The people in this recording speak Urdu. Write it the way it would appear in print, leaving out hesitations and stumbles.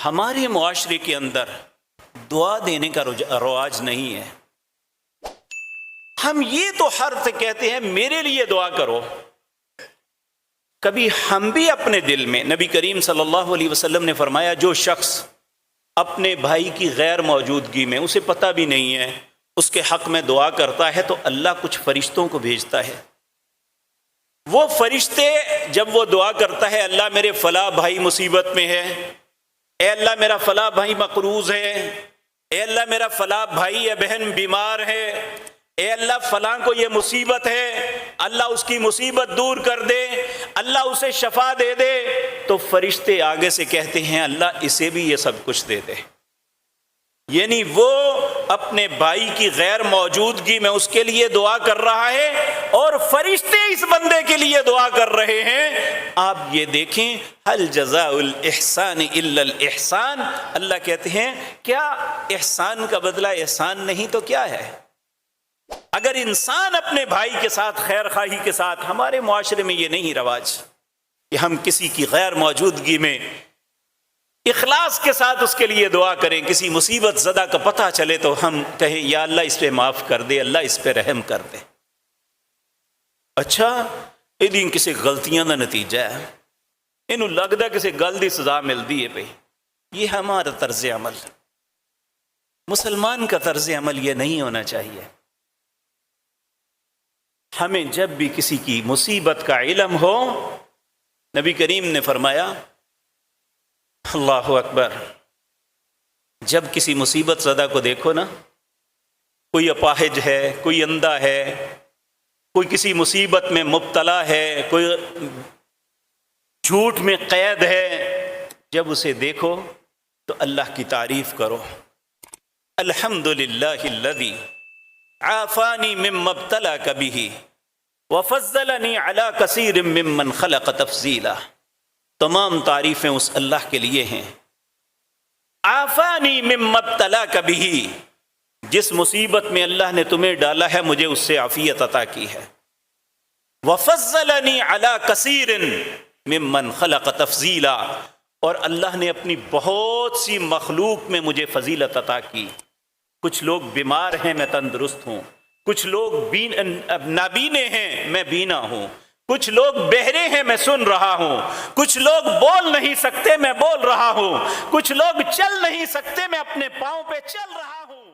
ہمارے معاشرے کے اندر دعا دینے کا رواج نہیں ہے. ہم یہ تو ہر کہتے ہیں میرے لیے دعا کرو. کبھی ہم بھی اپنے دل میں، نبی کریم صلی اللہ علیہ وسلم نے فرمایا جو شخص اپنے بھائی کی غیر موجودگی میں، اسے پتہ بھی نہیں ہے، اس کے حق میں دعا کرتا ہے تو اللہ کچھ فرشتوں کو بھیجتا ہے. وہ فرشتے جب وہ دعا کرتا ہے اللہ میرے فلاں بھائی مصیبت میں ہے، اے اللہ میرا فلاں بھائی مقروض ہے، اے اللہ میرا فلاں بھائی یا بہن بیمار ہے، اے اللہ فلاں کو یہ مصیبت ہے، اللہ اس کی مصیبت دور کر دے، اللہ اسے شفا دے دے، تو فرشتے آگے سے کہتے ہیں اللہ اسے بھی یہ سب کچھ دے دے. یعنی وہ اپنے بھائی کی غیر موجودگی میں اس کے لیے دعا کر رہا ہے اور فرشتے اس بندے کے لیے دعا کر رہے ہیں. آپ یہ دیکھیں هل جزاء الاحسان الا الاحسان. اللہ کہتے ہیں کیا احسان کا بدلہ احسان نہیں تو کیا ہے؟ اگر انسان اپنے بھائی کے ساتھ خیر خواہی کے ساتھ، ہمارے معاشرے میں یہ نہیں رواج کہ ہم کسی کی غیر موجودگی میں اخلاص کے ساتھ اس کے لیے دعا کریں. کسی مصیبت زدہ کا پتہ چلے تو ہم کہیں یا اللہ اس پہ معاف کر دے، اللہ اس پہ رحم کر دے. اچھا یہ کسی غلطیاں کا نتیجہ ہے، انہوں لگتا کسی گل دی سزا ملتی ہے. بھائی یہ ہمارا طرز عمل، مسلمان کا طرز عمل یہ نہیں ہونا چاہیے. ہمیں جب بھی کسی کی مصیبت کا علم ہو، نبی کریم نے فرمایا اللہ اکبر، جب کسی مصیبت زدہ کو دیکھو نا، کوئی اپاہج ہے، کوئی اندھا ہے، کوئی کسی مصیبت میں مبتلا ہے، کوئی جھوٹ میں قید ہے، جب اسے دیکھو تو اللہ کی تعریف کرو. الحمدللہ الذی عافانی مما ابتلاک بہ وفضلنی علی کثیر ممن خلق تفضیلا. تمام تعریفیں اس اللہ کے لیے ہیں. عافانی مما ابتلاک بہ، جس مصیبت میں اللہ نے تمہیں ڈالا ہے مجھے اس سے عافیت عطا کی ہے. وفضلنی علی کثیر ممن خلق تفضیلا، اور اللہ نے اپنی بہت سی مخلوق میں مجھے فضیلت عطا کی. کچھ لوگ بیمار ہیں میں تندرست ہوں، کچھ لوگ نابینے ہیں میں بینا ہوں، کچھ لوگ بہرے ہیں میں سن رہا ہوں، کچھ لوگ بول نہیں سکتے میں بول رہا ہوں، کچھ لوگ چل نہیں سکتے میں اپنے پاؤں پہ چل رہا ہوں.